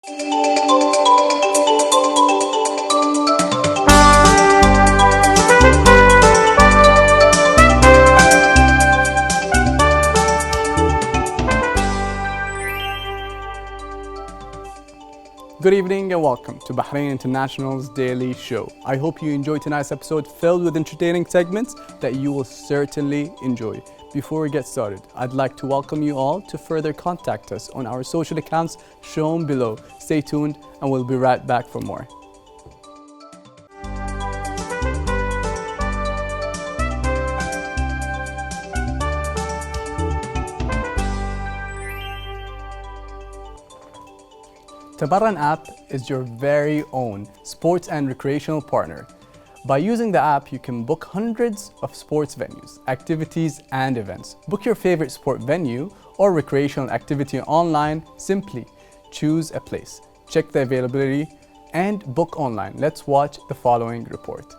Good evening and welcome to Bahrain International's Daily Show. I hope you enjoyed tonight's episode filled with entertaining segments that you will certainly enjoy. Before we get started, I'd like to welcome you all to further contact us on our social accounts shown below. Stay tuned and we'll be right back for more. Tabata App is your very own sports and recreational partner. By using the app, you can book hundreds of sports venues, activities, and events. Book your favorite sport venue or recreational activity online. Simply choose a place, check the availability, and book online. Let's watch the following report.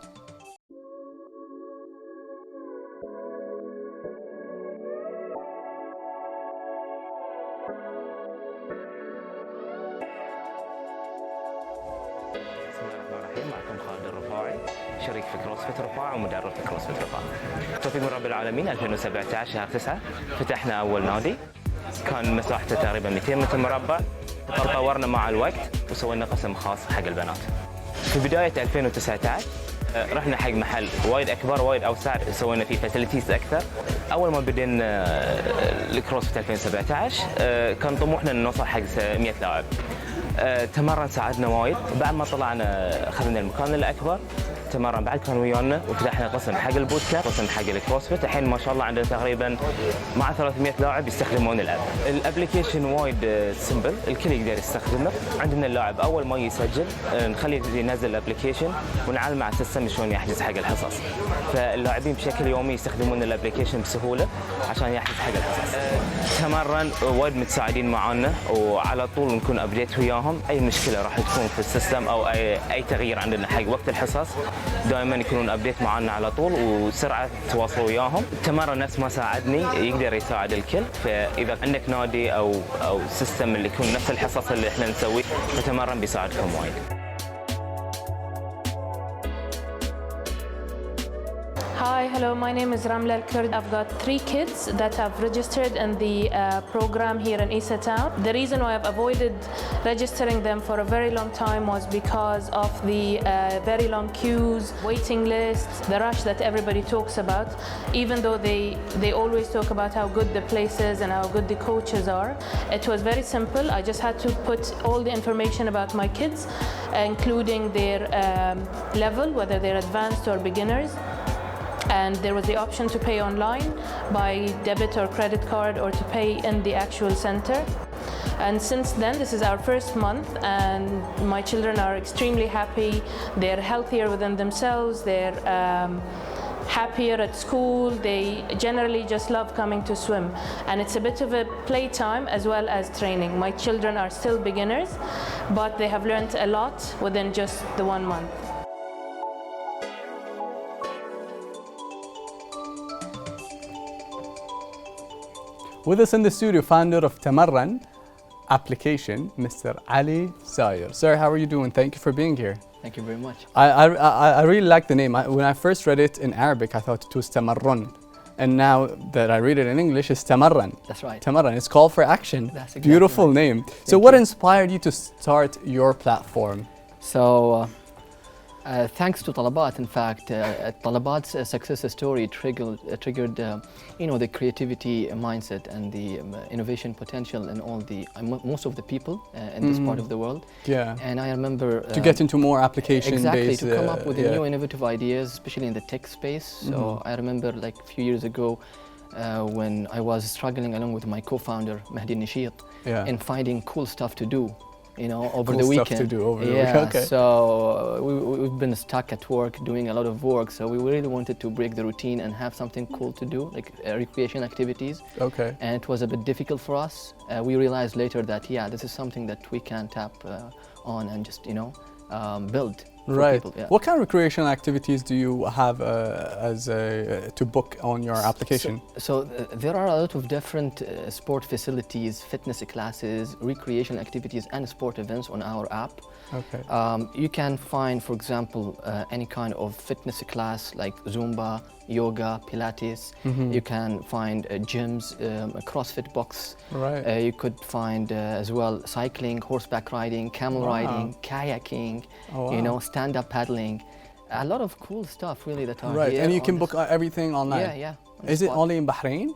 شريك في كروسفيت رفاع ومدرب في كروسفيت رفاع. توفيق من رب العالمين 2017 شهر 9 فتحنا أول نادي، كان مساحته تقريبا 200 متر مربع، تطورنا مع الوقت وسوينا قسم خاص حق البنات. في بداية 2019 رحنا حق محل وايد أكبر وايد أوسع، سوينا فيه فاسيلتيز أكثر. أول ما بدينا الكروسفيت 2017 كان طموحنا نوصل حق 100 لاعب. تمرن ساعدنا وايد، بعد ما طلعنا أخذنا المكان الأكبر تمرن بعد كان ويانا وفتحنا قسم حق البوت كامب، قسم حق الكروسفيت. الحين ما شاء الله عندنا تقريبا مع 300 لاعب يستخدمون الاب. الابلكيشن وايد سمبل، الكل يقدر يستخدمه. عندنا اللاعب اول ما يسجل نخليه ينزل الابلكيشن ونعلم مع السيستم شلون يحجز حق الحصص. فاللاعبين بشكل يومي يستخدمون الابلكيشن بسهوله عشان يحجز حق الحصص. تمرن وايد متساعدين معانا وعلى طول نكون ابديت وياهم. اي مشكله راح تكون في السيستم او اي تغيير عندنا حق وقت الحصص دائما يكونون ابديت معنا على طول وسرعه تواصلوا وياهم. التمرن نفس ما ساعدني يقدر يساعد الكل، فاذا عندك نادي او سيستم اللي يكون نفس الحصص اللي احنا نسويه فتمرن بيساعدكم وايد. Hi, hello, my name is Ramla Al-Kurd. I've got 3 kids that have registered in the program here in Isa Town. The reason why I've avoided registering them for a very long time was because of the very long queues, waiting lists, the rush that everybody talks about. Even though they always talk about how good the place is and how good the coaches are, it was very simple. I just had to put all the information about my kids, including their level, whether they're advanced or beginners. And there was the option to pay online by debit or credit card or to pay in the actual center. And since then, this is our first month and my children are extremely happy. They're healthier within themselves. They're happier at school. They generally just love coming to swim. And it's a bit of a playtime as well as training. My children are still beginners, but they have learned a lot within just the 1 month. With us in the studio, founder of Tamarran application, Mr. Ali Sayer. Sir, how are you doing? Thank you for being here. Thank you very much. I really like the name. When I first read it in Arabic, I thought it was Tamarrun. And now that I read it in English, it's Tamarran. That's right. Tamarran, it's call for action. That's exactly Beautiful right. name. So what inspired you to start your platform? So, thanks to Talabat, in fact, Talabat's success story triggered the creativity mindset and the innovation potential in all the most of the people in this part of the world. Yeah. And I remember To get into more application-based... Exactly, to come up with new innovative ideas, especially in the tech space. So I remember like a few years ago when I was struggling along with my co-founder, Mahdi Nishiat, in finding cool stuff to do. Over the weekend. Stuff to do over the weekend. Okay. So we've been stuck at work doing a lot of work. So we really wanted to break the routine and have something cool to do, like recreation activities. Okay. And it was a bit difficult for us. We realized later that this is something that we can tap on and just build. for Right. people. Yeah. What kind of recreational activities do you have to book on your application? There are a lot of different sport facilities, fitness classes, recreation activities, and sport events on our app. Okay. You can find, for example, any kind of fitness class like Zumba, yoga, Pilates. You can find gyms, a CrossFit box. Right. You could find as well cycling, horseback riding, camel riding, kayaking, Oh, wow. you know, stand-up paddling. A lot of cool stuff really that are Right. here And you on can this- book everything online? Yeah, yeah. on the Is it spot. only in Bahrain?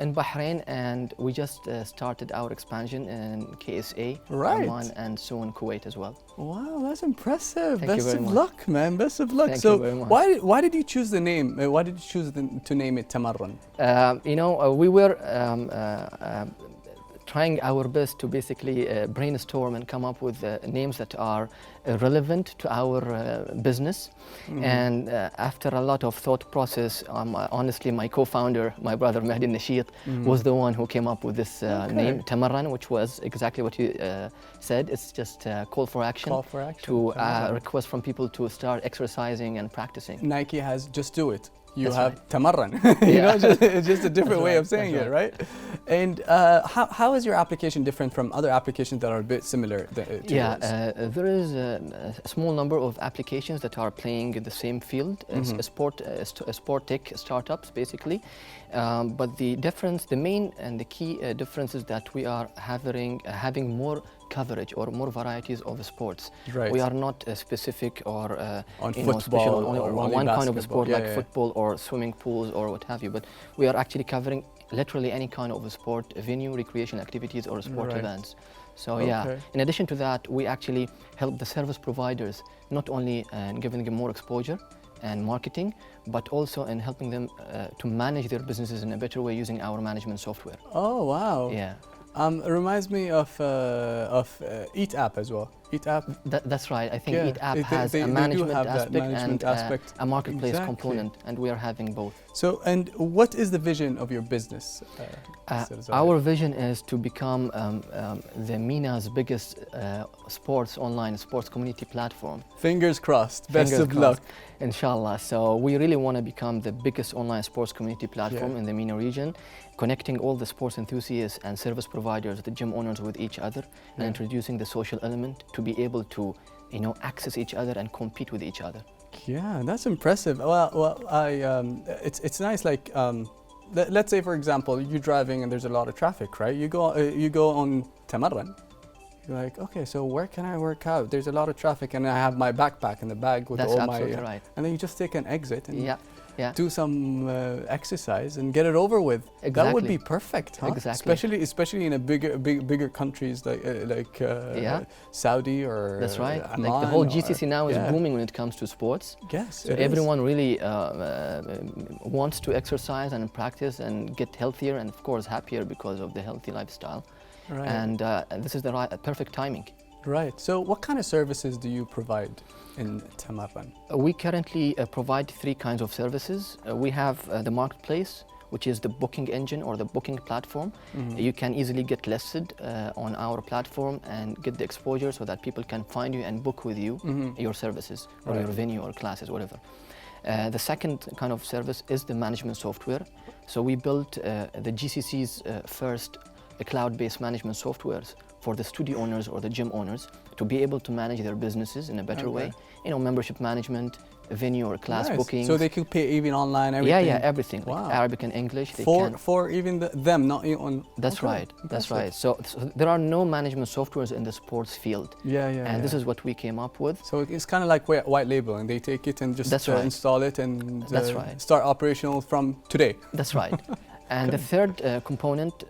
In Bahrain, and we just started our expansion in KSA, Right. Oman, and soon Kuwait as well. Wow, that's impressive. Thank you Best very of much. luck, man. Best of luck. Thank So you very much. why did you choose the name? Why did you choose to name it Tamarran? You know, we were trying our best to basically brainstorm and come up with names that are relevant to our business. And after a lot of thought process, honestly, my co-founder, my brother Mahdi Nasheed, was the one who came up with this name, Tamarran, which was exactly what you said. It's just a call for action, Call for action, to Tamarran. request from people to start exercising and practicing. Nike has just do it. You That's have right. Tamarran. You know, it's just a different That's way right, of saying that's it, right? And how is your application different from other applications that are a bit similar to yours? There is a small number of applications that are playing in the same field, sport tech startups, basically. But the difference, the main and the key difference is that we are having more coverage or more varieties of sports. Right. We are not specific or On you know, football special on or only one kind of basketball. sport Yeah, like yeah. football or swimming pools or what have you. But we are actually covering literally any kind of a sport venue, recreation activities or sport Right. events. So yeah, Okay. in addition to that, we actually help the service providers not only giving them more exposure and marketing, but also in helping them to manage their businesses in a better way using our management software. Oh, wow. Yeah. It reminds me of Eat App as well. Eat App. That's right. I think Yeah, Eat App they- has they a do management have that aspect management and aspect. a marketplace Exactly. component, and we are having both. So, and what is the vision of your business? Mr. Zahir? Our vision is to become the MENA's biggest online sports community platform. Fingers crossed. Best Fingers of luck. crossed, Inshallah. So we really want to become the biggest online sports community platform Yeah. in the MENA region, connecting all the sports enthusiasts and service providers, the gym owners with each other, and Yeah. introducing the social element to be able to, you know, access each other and compete with each other. Yeah, that's impressive. Well, it's nice. Like, let's say, for example, you're driving and there's a lot of traffic, right? You go on Tamarran. You're like, okay, so where can I work out? There's a lot of traffic, and I have my backpack in the bag with That's all my. absolutely right. And then you just take an exit and Yeah. do some exercise and get it over with. That would Exactly. be perfect, huh? Exactly. Especially in a bigger countries like Yeah. Saudi or That's right. Oman Like the whole or- GCC now is yeah. booming when it comes to sports. Yes, So it is. everyone really wants to exercise and practice and get healthier and of course happier because of the healthy lifestyle. Right. And this is the perfect timing. Right. So what kind of services do you provide in Tamarran? We currently provide 3 kinds of services. We have the marketplace, which is the booking engine or the booking platform. You can easily get listed on our platform and get the exposure so that people can find you and book with you your services or Right. your venue or classes, whatever. The second kind of service is the management software. So we built the GCC's first cloud-based management softwares for the studio owners or the gym owners to be able to manage their businesses in a better way. You know, membership management, venue or class Nice. bookings. So they could pay even online, everything? Yeah, everything. Wow. Like Arabic and English. They For, can. for even them, not on... That's okay. right. That's Impressive. right. So there are no management softwares in the sports field. Yeah. And this is what we came up with. So it's kind of like white label, and they take it and just That's right. install it and That's right. start operational from today. That's right. And the third component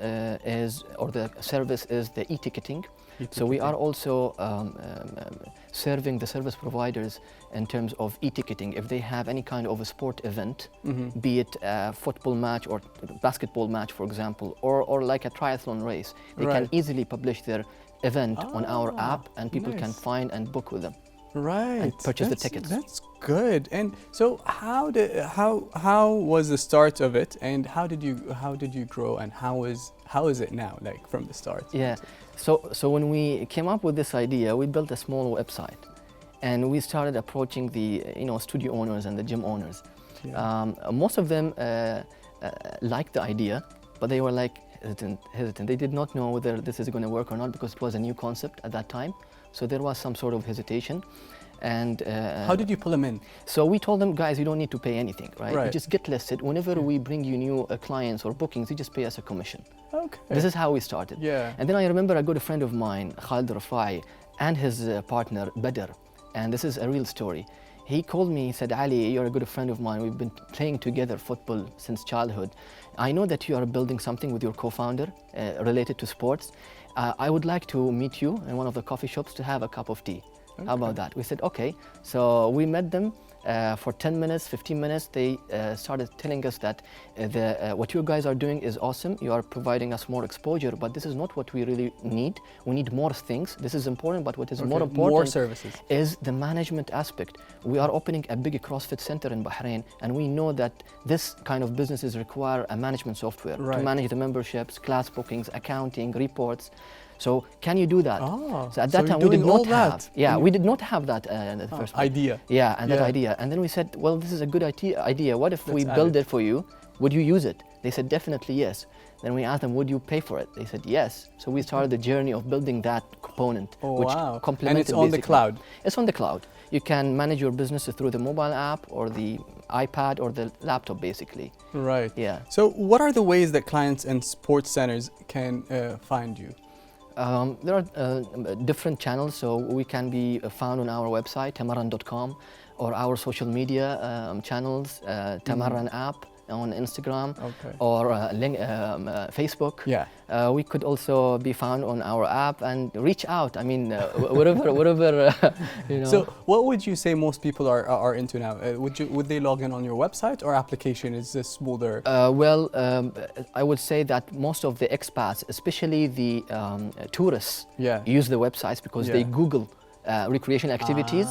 or the service is the e-ticketing. So we are also serving the service providers in terms of e-ticketing. If they have any kind of a sport event, be it a football match or basketball match, for example, or like a triathlon race, they Right. can easily publish their event on our app and people can nice. find and book with them. Right. And purchase the That's- tickets. That's good. And so how was the start of it, and how did you grow, and how is it now, like from the start? Yeah. So when we came up with this idea, we built a small website. and we started approaching the studio owners and the gym owners. Yeah. Most of them liked the idea, but they were like hesitant. They did not know whether this is going to work or not because it was a new concept at that time. So there was some sort of hesitation. And how did you pull them in? So we told them, guys, you don't need to pay anything, right? Right. You just get listed. Whenever we bring you new clients or bookings, you just pay us a commission. Okay. This is how we started. Yeah. And then I remember a good friend of mine, Khalid Rafai, and his partner, Badr, and this is a real story. He called me, he said, Ali, you're a good friend of mine. We've been playing together football since childhood. I know that you are building something with your co-founder related to sports. I would like to meet you in one of the coffee shops to have a cup of tea. Okay. How about that? We said, okay. So we met them for 10 minutes, 15 minutes. They started telling us that what you guys are doing is awesome. You are providing us more exposure, but this is not what we really need. We need more things. This is important, but what is more important more services. Is the management aspect. We are opening a big CrossFit center in Bahrain, and we know that this kind of businesses require a management software to manage the memberships, class bookings, accounting, reports. So can you do that? Oh, so at that time we did not have. Yeah, we we did not have that in the first place. Idea. Yeah, and that idea. And then we said, well, this is a good idea. What if we build it for you? Would you use it? They said, definitely yes. Then we asked them, would you pay for it? They said, yes. So we started the journey of building that component, which complemented. And it's on the cloud. It's on the cloud. You can manage your business through the mobile app or the iPad or the laptop, basically. Right. Yeah. So what are the ways that clients and sports centers can find you? There are different channels, so we can be found on our website, tamaran.com, or our social media channels, Tamaran App on Instagram, or Facebook. Yeah. We could also be found on our app and reach out. I mean, whatever, you know. So what would you say most people are into now? Would they log in on your website or application? Is this smoother? Well, I would say that most of the expats, especially the tourists, use the websites because they Google recreation activities,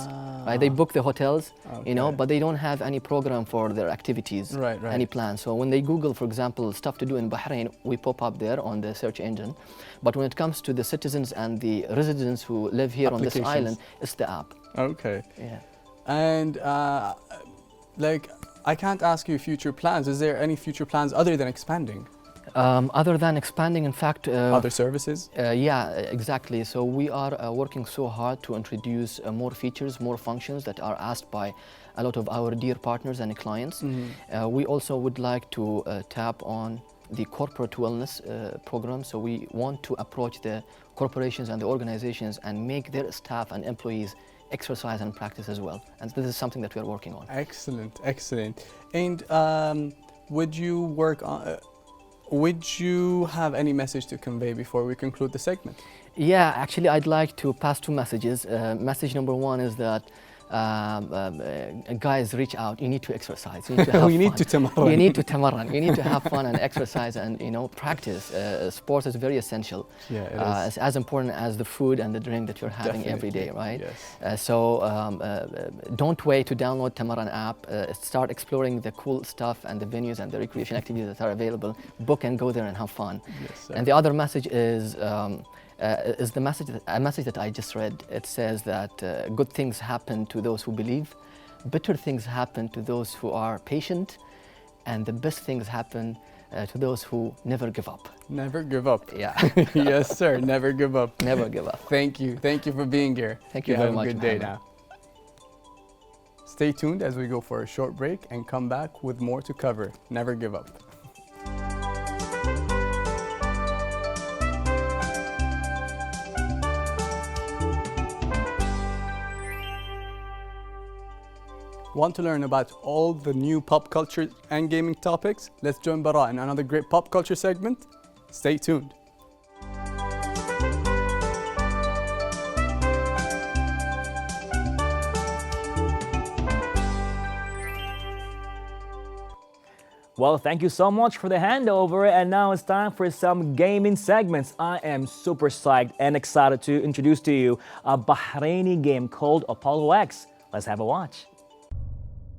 right? They book the hotels, you know, but they don't have any program for their activities, any plan. So when they Google, for example, stuff to do in Bahrain, we pop up there on the search engine. But when it comes to the citizens and the residents who live here on this island, it's the app. Okay. Yeah. And like, I can't ask you future plans. Is there any future plans other than expanding? Other than expanding, in fact... other services? Yeah, exactly. So we are working so hard to introduce more features, more functions that are asked by a lot of our dear partners and clients. We also would like to tap on the corporate wellness program. So we want to approach the corporations and the organizations and make their staff and employees exercise and practice as well. And this is something that we are working on. Excellent, excellent. And would you have any message to convey before we conclude the segment? Yeah, actually, I'd like to pass two messages. Message number one is that guys, reach out. You need to exercise. You need to have fun. You need to tamaran. You need to tamaran. You need to have fun and exercise and practice. Sports is very essential. Yeah, it is. It's as important as the food and the drink that you're having every day, right? Yes. So don't wait to download Tamaran app. Start exploring the cool stuff and the venues and the recreation activities that are available. Book and go there and have fun. Yes, sir. And the other message is a message that I just read. It says that good things happen to those who believe, better things happen to those who are patient, and the best things happen to those who never give up. Never give up. Yeah. Yes, sir. Never give up. Never give up. Thank you. Thank you for being here. Thank you very much. Have a good day now. Stay tuned as we go for a short break and come back with more to cover. Never give up. Want to learn about all the new pop culture and gaming topics? Let's join Bara in another great pop culture segment. Stay tuned. Well, thank you so much for the handover, and now it's time for some gaming segments. I am super psyched and excited to introduce to you a Bahraini game called Pollux. Let's have a watch.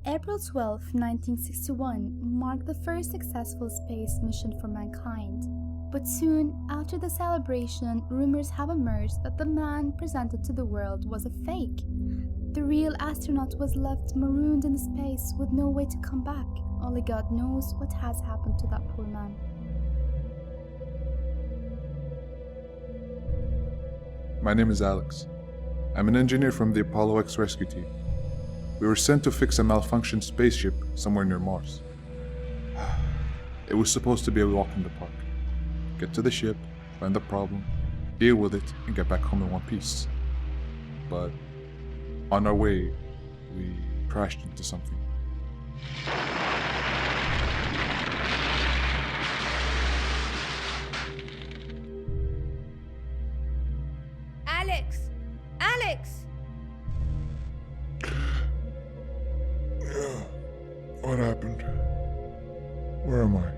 April 12, 1961 marked the first successful space mission for mankind. But soon, after the celebration, rumors have emerged that the man presented to the world was a fake. The real astronaut was left marooned in space with no way to come back. Only God knows what has happened to that poor man. My name is Alex. I'm an engineer from the Apollo X rescue team. We were sent to fix a malfunctioned spaceship somewhere near Mars. It was supposed to be a walk in the park. Get to the ship, find the problem, deal with it, and get back home in one piece. But on our way, we crashed into something. Alex! Alex! Yeah. What happened? Where am I?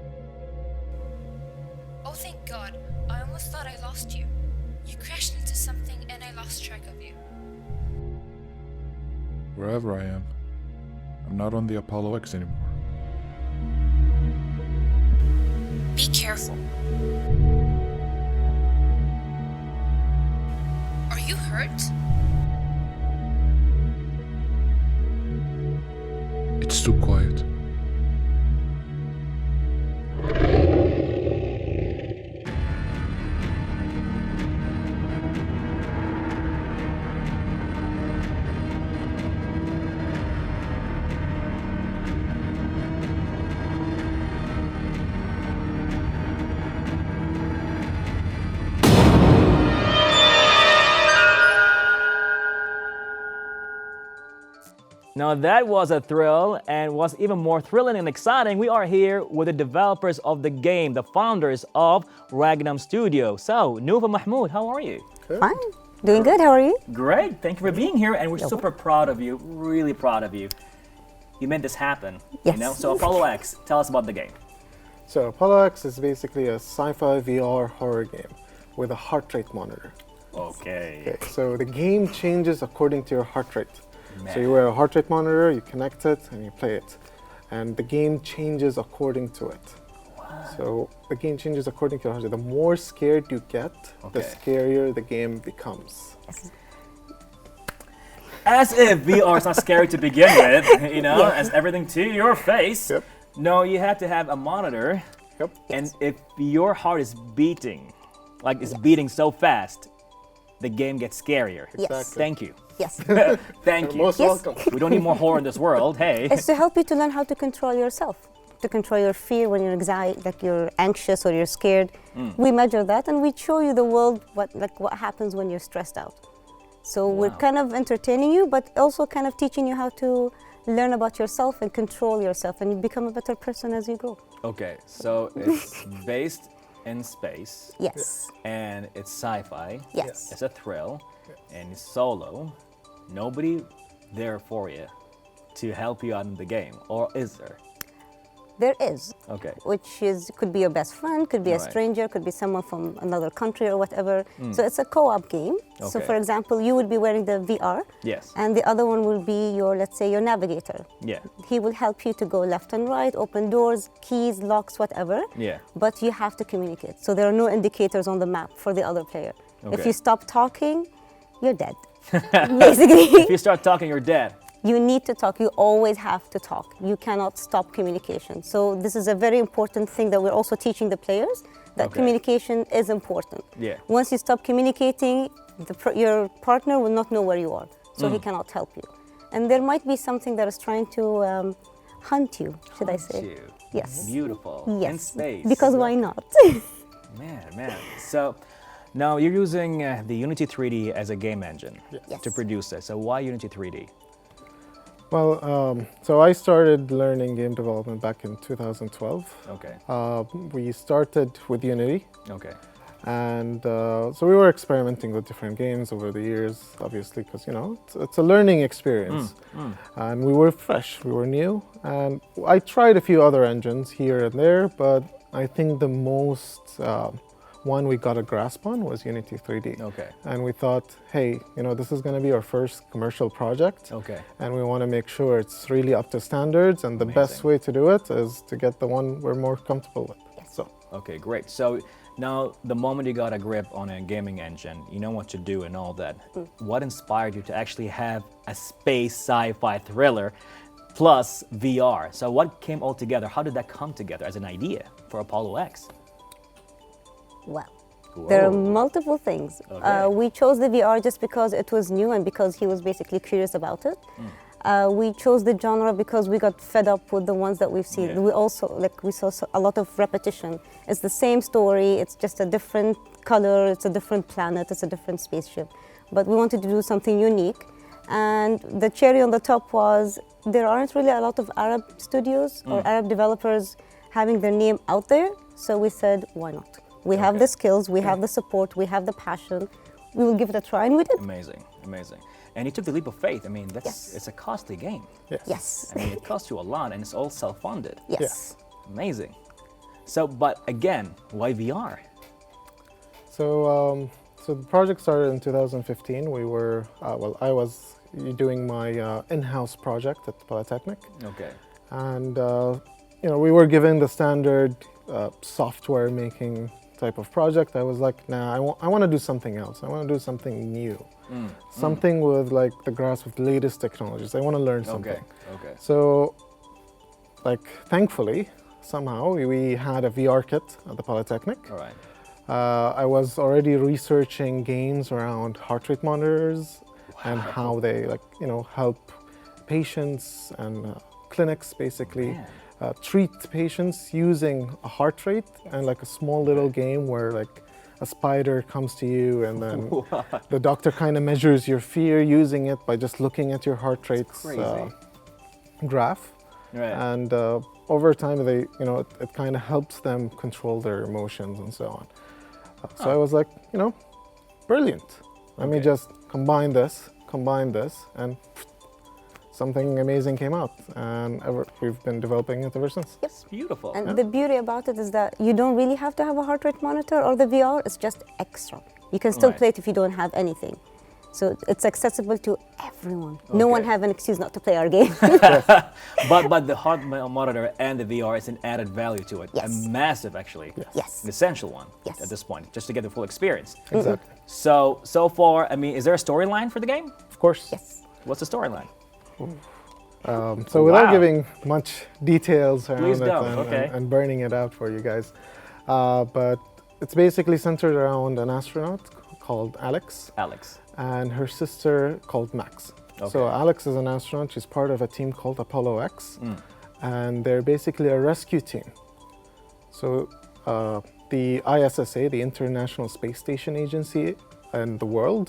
Oh, thank God. I almost thought I lost you. You crashed into something and I lost track of you. Wherever I am, I'm not on the Apollo X anymore. Be careful. Are you hurt? It's too quiet. Now that was a thrill, and what's even more thrilling and exciting, we are here with the developers of the game, the founders of Ragam Studio. So, Nuva Mahmoud, how are you? Fine. Doing good. How are you? Great. Thank you for being here, and we're super proud of you, really proud of you. You made this happen. Yes. You know? So, Apollo X, tell us about the game. So Apollo X is basically a sci-fi VR horror game with a heart rate monitor. Okay. So the game changes according to your heart rate. Man. So you wear a heart rate monitor, you connect it, and you play it. And the game changes according to it. Wow. So the game changes according to your heart rate. The more scared you get, the scarier the game becomes. As if VR is not scary to begin with, you know, as everything to your face. Yep. No, you have to have a monitor. Yep. And if your heart is beating, like it's beating so fast, the game gets scarier. Yes. Thank you. Yes. Thank you. Most welcome. We don't need more horror in this world. Hey. It's to help you to learn how to control yourself, to control your fear when you're like you're anxious or you're scared. We measure that and we show you the world, what happens when you're stressed out. So we're kind of entertaining you, but also kind of teaching you how to learn about yourself and control yourself, and you become a better person as you grow. Okay, so it's based in space. Yes. And it's sci-fi. Yes. It's a thrill. And it's solo. Nobody there for you to help you out in the game, or is there? There is. Okay. Which could be your best friend, could be a stranger, could be someone from another country or whatever. So it's a co-op game. So for example, you would be wearing the VR. Yes. And the other one will be your, let's say, your navigator. Yeah. He will help you to go left and right, open doors, keys, locks, whatever. Yeah. But you have to communicate. So there are no indicators on the map for the other player. Okay. If you stop talking, you're dead. Basically. If you start talking, you're dead. You need to talk. You always have to talk. You cannot stop communication. So this is a very important thing that we're also teaching the players, that communication is important. Yeah. Once you stop communicating, your partner will not know where you are, so he cannot help you. And there might be something that is trying to hunt you, should I say. You. Yes. Beautiful. Yes. In space. Because why not? Man. So now you're using the Unity 3D as a game engine to produce it. So why Unity 3D? Well, so I started learning game development back in 2012. Okay. We started with Unity. Okay. And so we were experimenting with different games over the years, obviously, because, you know, it's a learning experience. And we were fresh, we were new. And I tried a few other engines here and there, but I think the most one we got a grasp on was Unity 3D. Okay. And we thought, hey, you know, this is going to be our first commercial project. Okay. And we want to make sure it's really up to standards. And the best way to do it is to get the one we're more comfortable with. Yes. So. Okay, great. So Now, the moment you got a grip on a gaming engine, you know what to do and all that. What inspired you to actually have a space sci-fi thriller plus VR? So what came all together? How did that come together as an idea for Apollo X? Well, there are Whoa. multiple things. Okay. We chose the VR just because it was new and because he was basically curious about it. We chose the genre because we got fed up with the ones that we've seen. Yeah. We also, we saw a lot of repetition. It's the same story, it's just a different color, it's a different planet, it's a different spaceship. But we wanted to do something unique. And the cherry on the top was there aren't really a lot of Arab studios or Arab developers having their name out there. So we said, why not? We have the skills, we have the support, we have the passion. We will give it a try, and we did. Amazing, amazing. And you took the leap of faith. I mean, Yes. it's a costly game. Yes. I mean, it costs you a lot, and it's all self-funded. Yes. Amazing. So, but again, why VR? So, so the project started in 2015. We were, I was doing my in-house project at Polytechnic, Okay. and we were given the standard software making type of project. I was like, nah, I want to do something else. I want to do something new, something with like the grasp of the latest technologies. I want to learn something. Okay. So, like, thankfully, somehow we had a VR kit at the Polytechnic. All right. I was already researching games around heart rate monitors and how they help patients and clinics basically treat patients using a heart rate and like a small little game where like a spider comes to you and then the doctor kind of measures your fear using it by just looking at your heart rate graph. Right. And over time, they, it kind of helps them control their emotions and so on. So I was like, brilliant. Let me just combine this, and something amazing came out. And we've been developing it ever since. Yes. Beautiful. And the beauty about it is that you don't really have to have a heart rate monitor or the VR. It's just extra. You can still play it if you don't have anything. So it's accessible to everyone. No one have an excuse not to play our game. But the heart monitor and the VR is an added value to it. Yes. A massive, actually. Yes. An essential one Yes. at this point, just to get the full experience. Exactly. So far, I mean, is there a storyline for the game? Of course. Yes. What's the storyline? So without Wow. giving much details around Please it don't, okay. and burning it out for you guys, but it's basically centered around an astronaut called Alex Alex. and her sister called Max. So Okay. Alex is an astronaut. She's part of a team called Apollo X, and they're basically a rescue team. So the ISSA, the International Space Station Agency in the world,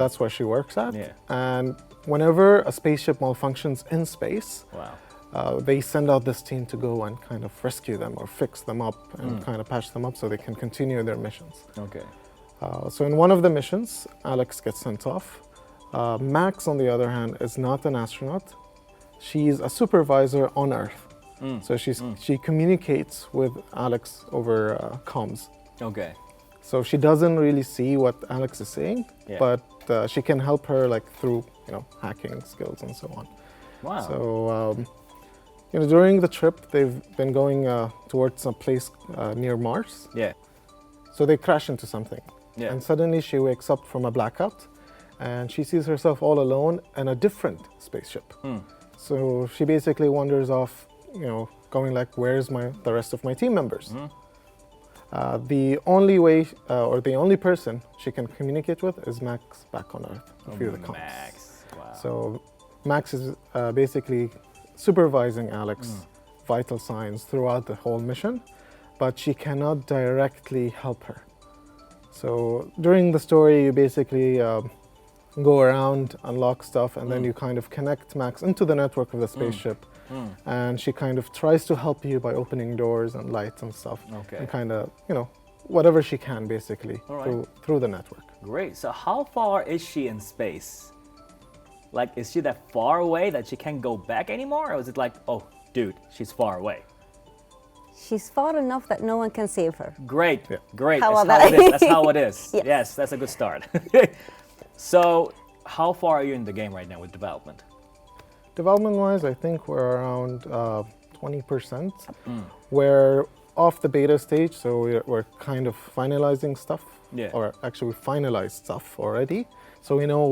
that's where she works at. Yeah. And whenever a spaceship malfunctions in space, Wow. they send out this team to go and kind of rescue them or fix them up and kind of patch them up so they can continue their missions. Okay. So in one of the missions, Alex gets sent off. Max, on the other hand, is not an astronaut. She's a supervisor on Earth. So she communicates with Alex over comms. Okay. So she doesn't really see what Alex is saying, Yeah. but she can help her like through hacking skills and so on. Wow. So during the trip, they've been going towards a place near Mars. Yeah. So they crash into something. Yeah. And suddenly she wakes up from a blackout and she sees herself all alone in a different spaceship. So she basically wanders off, going like, where's the rest of my team members? The only way, or the only person she can communicate with is Max back on Earth through the comms. Max. Wow. So Max is basically supervising Alex vital signs throughout the whole mission, but she cannot directly help her. So during the story, you basically go around, unlock stuff, and then you kind of connect Max into the network of the spaceship. And she kind of tries to help you by opening doors and lights and stuff. Okay. And kind of, whatever she can basically All right. through the network. Great. So how far is she in space? Like, is she that far away that she can't go back anymore? Or is it like, oh, dude, she's far away? She's far enough that no one can save her. Great, Yeah. great. How That's about how it that? is. That's how it is. Yes. Yes, that's a good start. So, how far are you in the game right now with development? Development-wise, I think we're around 20%, where off the beta stage, so we're kind of finalizing stuff. Yeah. Or actually, we finalized stuff already, so we know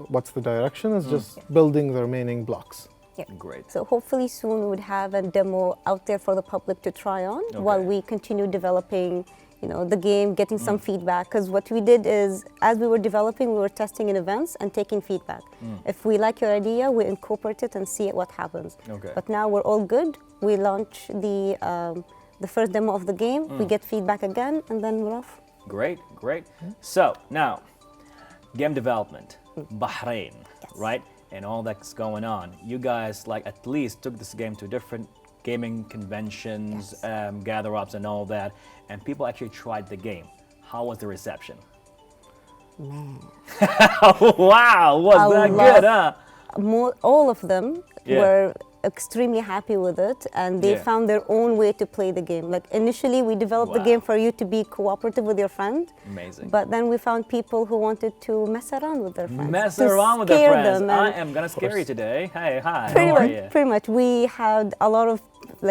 what's the direction. It's just building the remaining blocks. Yeah. Great. So hopefully soon we would have a demo out there for the public to try on while we continue developing, the game, getting some feedback. Because what we did is, as we were developing, we were testing in events and taking feedback. If we like your idea, we incorporate it and see what happens. Okay. But now we're all good. We launch the first demo of the game, we get feedback again, and then we're off. Great, great. So now, game development, Bahrain, right? And all that's going on. You guys at least took this game to different gaming conventions, gather-ups and all that, and people actually tried the game. How was the reception? Man. Wow, was that good, huh? All of them were extremely happy with it, and they found their own way to play the game. Like initially, we developed the game for you to be cooperative with your friend. Amazing. But then we found people who wanted to mess around with their friends. Mess around with their friends. Them, I am gonna scare you today. Hey, hi. Pretty much. We had a lot of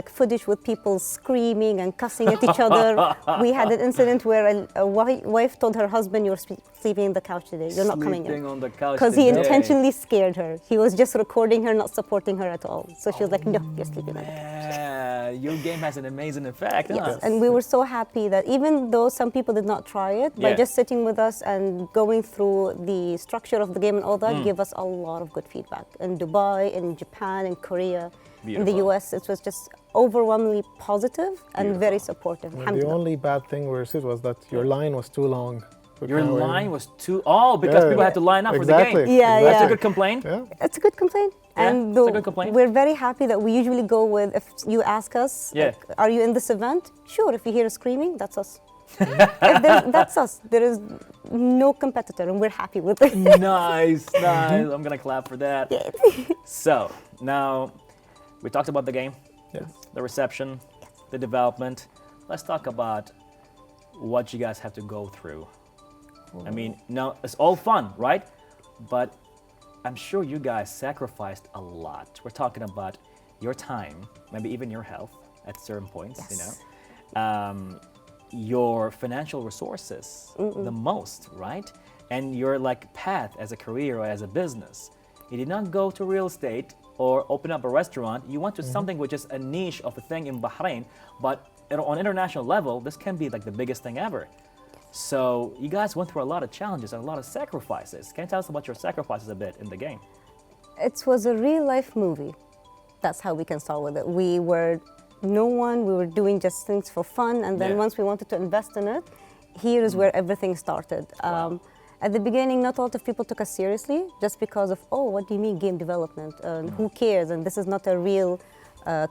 footage with people screaming and cussing at each other. We had an incident where a wife told her husband, "You're sleeping on the couch today. You're not coming in." Sleeping on the couch because he intentionally scared her. He was just recording her, not supporting her at all. So she was like, "No, you're sleeping on the couch." Yeah, your game has an amazing effect. Yes, Huh? and we were so happy that even though some people did not try it, by just sitting with us and going through the structure of the game and all that, gave us a lot of good feedback. In Dubai, in Japan, in Korea, in the US, it was just overwhelmingly positive and very supportive. The only bad thing we received was that your line was too long. Your line was too... Oh, because people had to line up for the game. That's a good complaint. Yeah. It's a good complaint. And it's a good complaint. We're very happy that we usually go with, if you ask us, are you in this event? Sure, if you hear screaming, that's us. That's us. There is no competitor, and we're happy with it. Nice. I'm going to clap for that. So, now, we talked about the game, the reception, the development. Let's talk about what you guys have to go through. I mean, now it's all fun, right? But I'm sure you guys sacrificed a lot. We're talking about your time, maybe even your health at certain points, your financial resources the most, right? And your path as a career or as a business. You did not go to real estate or open up a restaurant. You went to something which is a niche of a thing in Bahrain, but on international level, this can be the biggest thing ever. So you guys went through a lot of challenges and a lot of sacrifices. Can you tell us about your sacrifices a bit in the game? It was a real life movie. That's how we can start with it. We were doing just things for fun, and then once we wanted to invest in it, here is where everything started. Wow. At the beginning, not a lot of people took us seriously just because of, what do you mean game development? Who cares? And this is not a real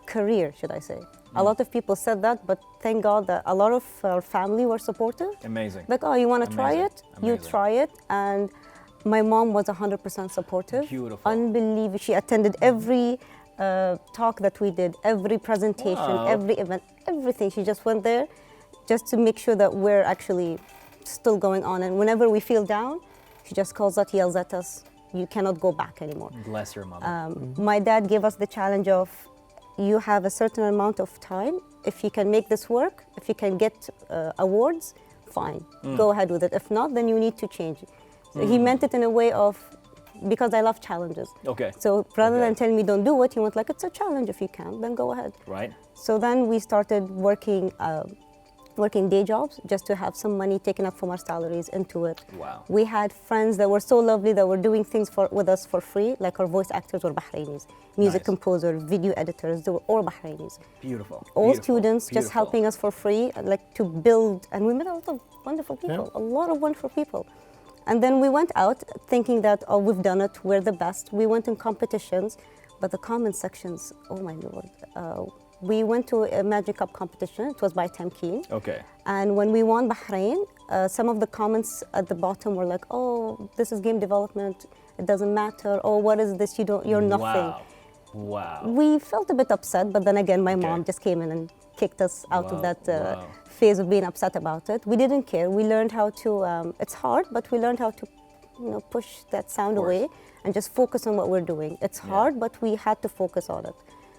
career, should I say. A lot of people said that, but thank God that a lot of our family were supportive. Amazing. Like, you want to try it? You try it. And my mom was 100% supportive. Beautiful. Unbelievable. She attended every talk that we did, every presentation, every event, everything. She just went there just to make sure that we're actually still going on. And whenever we feel down, she just calls us, yells at us, you cannot go back anymore. Bless your mother. My dad gave us the challenge of, you have a certain amount of time. If you can make this work, if you can get awards, fine, go ahead with it. If not, then you need to change it. So he meant it in a way of, because I love challenges. Okay. So rather than telling me don't do it, he went it's a challenge. If you can, then go ahead. Right. So then we started working day jobs just to have some money taken up from our salaries into it. Wow. We had friends that were so lovely that were doing things with us for free, like our voice actors were Bahrainis, music composer, video editors, they were all Bahrainis. Beautiful. All students just helping us for free, to build, and we met a lot of wonderful people, a lot of wonderful people. And then we went out thinking that, we've done it, we're the best. We went in competitions, but the comment sections, oh my Lord. We went to a Magic Cup competition. It was by Tamkeen. Okay. And when we won Bahrain, some of the comments at the bottom were like, this is game development. It doesn't matter. What is this? You're nothing. Wow. We felt a bit upset, but then again, my mom just came in and kicked us out of that phase of being upset about it. We didn't care. We learned how to, it's hard, but we learned how to, push that sound away and just focus on what we're doing. It's hard, but we had to focus on it.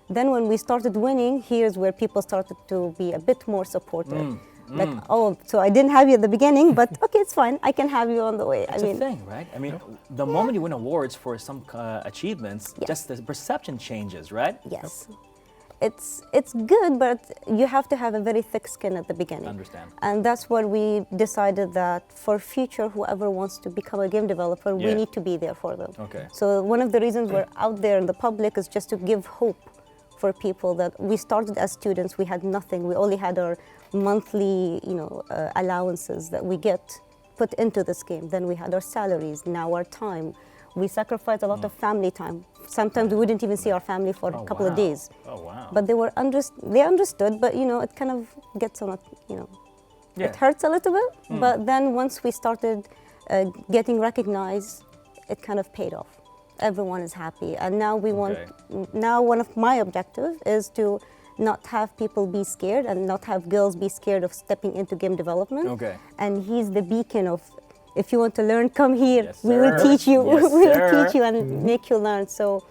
Then when we started winning, here's where people started to be a bit more supportive. Like, oh, so I didn't have you at the beginning, but okay, it's fine. I can have you on the way. That's a thing, right? I mean, the moment you win awards for some achievements, just the perception changes, right? Yes. It's good, but you have to have a very thick skin at the beginning. Understand. And that's what we decided, that for future, whoever wants to become a game developer, we need to be there for them. Okay. So one of the reasons we're out there in the public is just to give hope for people that we started as students. We had nothing. We only had our monthly, allowances that we get put into this game. Then we had our salaries, now our time. We sacrificed a lot of family time. Sometimes we wouldn't even see our family for a couple of days. Oh, wow. But they understood, but it kind of gets on, it hurts a little bit. But then once we started getting recognized, it kind of paid off. Everyone is happy. And now now one of my objectives is to not have people be scared and not have girls be scared of stepping into game development. Okay. And he's the beacon of, if you want to learn, come here. Yes, we will teach you. Yes, we will teach you and make you learn. So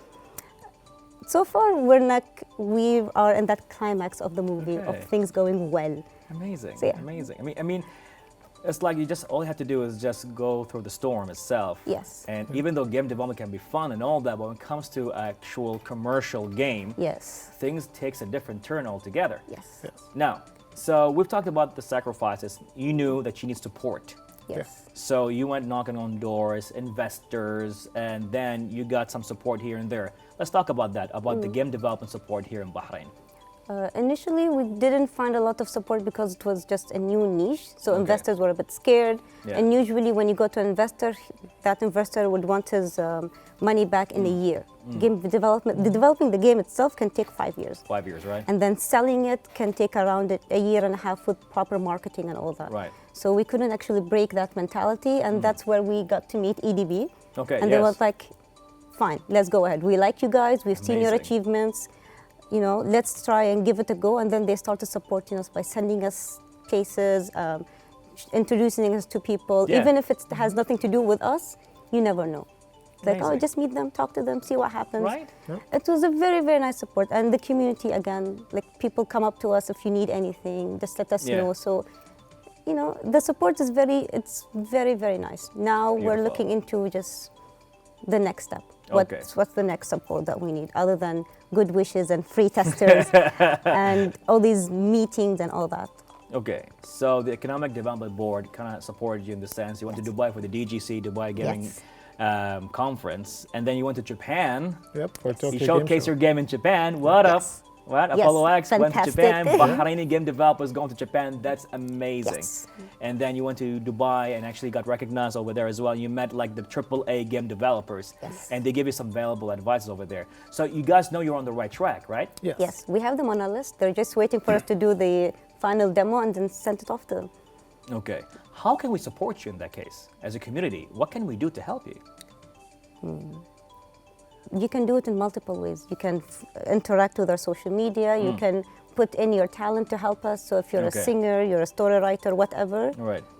far we are in that climax of the movie of things going well. Amazing. So, Amazing. I mean, it's like you just all you have to do is just go through the storm itself. Yes. And even though game development can be fun and all that, but when it comes to actual commercial game, things takes a different turn altogether. Yes. Now, so we've talked about the sacrifices. You knew that you need support. Yes. So you went knocking on doors, investors, and then you got some support here and there. Let's talk about that, about the game development support here in Bahrain. Initially, we didn't find a lot of support because it was just a new niche. So investors were a bit scared. Yeah. And usually when you go to an investor, that investor would want his money back in a year. Game development, developing the game itself can take 5 years. 5 years, right? And then selling it can take around a year and a half with proper marketing and all that. Right. So we couldn't actually break that mentality, and that's where we got to meet EDB. Okay, and they were like, fine, let's go ahead. We like you guys, we've seen your achievements, let's try and give it a go. And then they started supporting us by sending us cases, introducing us to people. Even if it has nothing to do with us, you never know. Like, oh, just meet them, talk to them, see what happens. Right. Yeah. It was a very, very nice support. And the community, again, like people come up to us if you need anything, just let us know. So, the support is it's very, very nice. Now we're looking into just the next step. What's the next support that we need, other than good wishes and free testers and all these meetings and all that. Okay, so the Economic Development Board kind of supported you in the sense you went to Dubai for the DGC, Dubai Gaming Conference, and then you went to Japan. Yep, for you showcased your game in Japan. What up? What? Apollo X went to Japan. Bahraini game developers going to Japan. That's amazing. Yes. And then you went to Dubai and actually got recognized over there as well. You met like the AAA game developers, and they give you some valuable advice over there. So you guys know you're on the right track, right? Yes. Yes, we have them on our list. They're just waiting for us to do the final demo and then send it off to them. Okay. How can we support you in that case? As a community, what can we do to help you? You can do it in multiple ways. You can interact with our social media. You can put in your talent to help us. So if you're a singer, you're a story writer, whatever,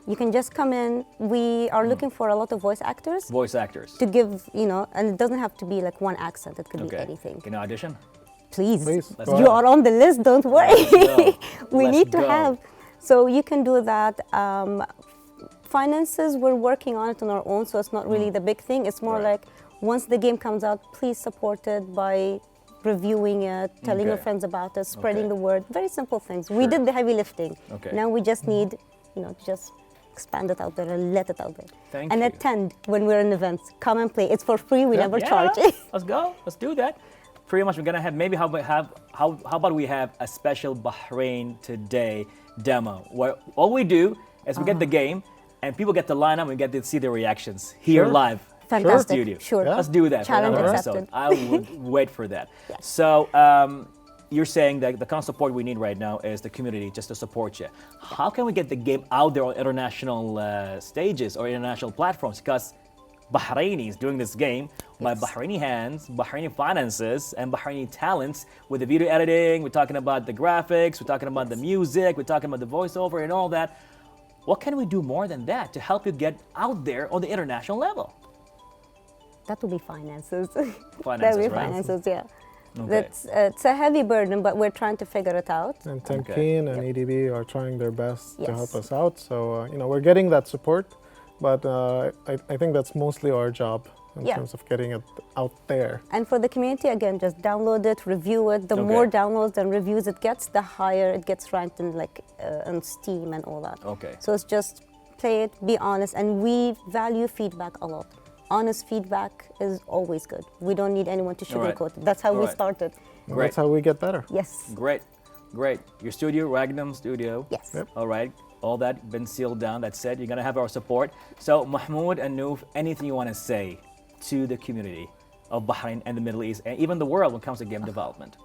you can just come in. We are looking for a lot of voice actors. Voice actors. To give, and it doesn't have to be like one accent. It could be anything. Can I audition? Please. You You are on the list, don't worry. We need to have. So you can do that. Finances, we're working on it on our own, so it's not really the big thing. It's more like, once the game comes out, please support it by reviewing it, telling your friends about it, spreading the word. Very simple things. We did the heavy lifting. Now we just need, to just expand it out there and let it out there. And attend when we're in events. Come and play. It's for free. We never charge. Let's go. Let's do that. Pretty much we're gonna have maybe how about we have a special Bahrain Today demo where all we do is we get the game and people get to line up and we get to see their reactions here live. Fantastic. Studio. Sure. Let's do that Challenge for another accepted. episode. I would wait for that. So you're saying that the kind of support we need right now is the community just to support you. How can we get the game out there on international stages or international platforms? Because Bahrainis doing this game by Bahraini hands, Bahraini finances, and Bahraini talents with the video editing. We're talking about the graphics. We're talking about the music. We're talking about the voiceover and all that. What can we do more than that to help you get out there on the international level? That will be finances. Finances, That will be right? finances, yeah. Okay. It's a heavy burden, but we're trying to figure it out. And Temkeen and EDB are trying their best to Yes. help us out. So, we're getting that support, but I think that's mostly our job in terms of getting it out there. And for the community, again, just download it, review it. The more downloads and reviews it gets, the higher it gets ranked in on Steam and all that. Okay. So it's just play it, be honest, and we value feedback a lot. Honest feedback is always good. We don't need anyone to sugarcoat it. That's how we started. Great. That's how we get better. Yes. Great. Your studio, Ragam Studio. Yes. Yep. All right. All that been sealed down. That's said. You're gonna have our support. So Mahmoud and Noof, anything you want to say to the community of Bahrain and the Middle East and even the world when it comes to game development?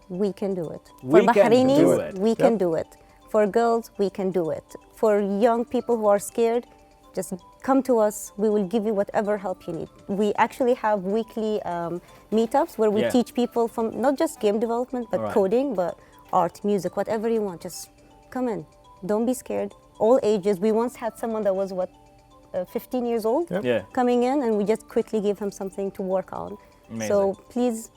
We can do it. We For can Bahrainis, do it. we can do it. For girls, we can do it. For young people who are scared, just come to us. We will give you whatever help you need. We actually have weekly meetups where we teach people from not just game development, but coding, but art, music, whatever you want. Just come in. Don't be scared. All ages. We once had someone that was 15 years old coming in, and we just quickly gave him something to work on. Amazing. So please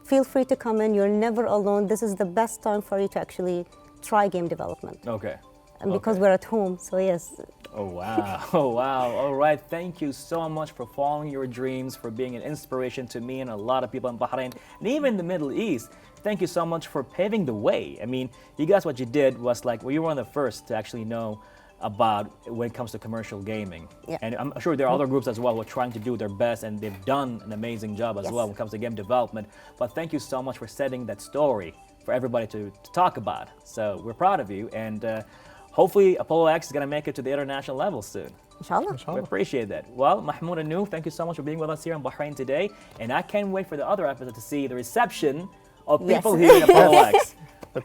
feel free to come in. You're never alone. This is the best time for you to actually try game development. Okay. And because we're at home, so yes. Oh, wow. Oh, wow. All right. Thank you so much for following your dreams, for being an inspiration to me and a lot of people in Bahrain and even the Middle East. Thank you so much for paving the way. I mean, you guys, what you did was like, well, you were one of the first to actually know about when it comes to commercial gaming. Yeah. And I'm sure there are other groups as well who are trying to do their best, and they've done an amazing job as well when it comes to game development. But thank you so much for setting that story for everybody to talk about. So we're proud of you, and hopefully Apollo X is going to make it to the international level soon. Inshallah. We appreciate that. Well, Mahmoud and Noof, thank you so much for being with us here on Bahrain Today. And I can't wait for the other episodes to see the reception of people here in Apollo X.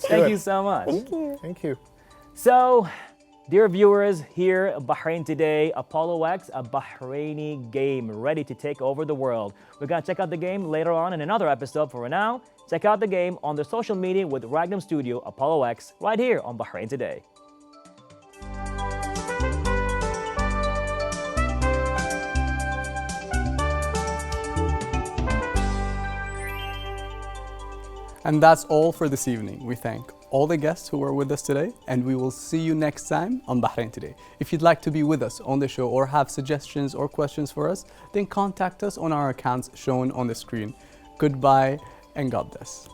Thank you so much. Thank you. Thank you. So, dear viewers, here at Bahrain Today, Apollo X, a Bahraini game ready to take over the world. We're going to check out the game later on in another episode. For now, check out the game on the social media with Ragam Studio, Apollo X, right here on Bahrain Today. And that's all for this evening. We thank all the guests who were with us today, and we will see you next time on Bahrain Today. If you'd like to be with us on the show or have suggestions or questions for us, then contact us on our accounts shown on the screen. Goodbye and God bless.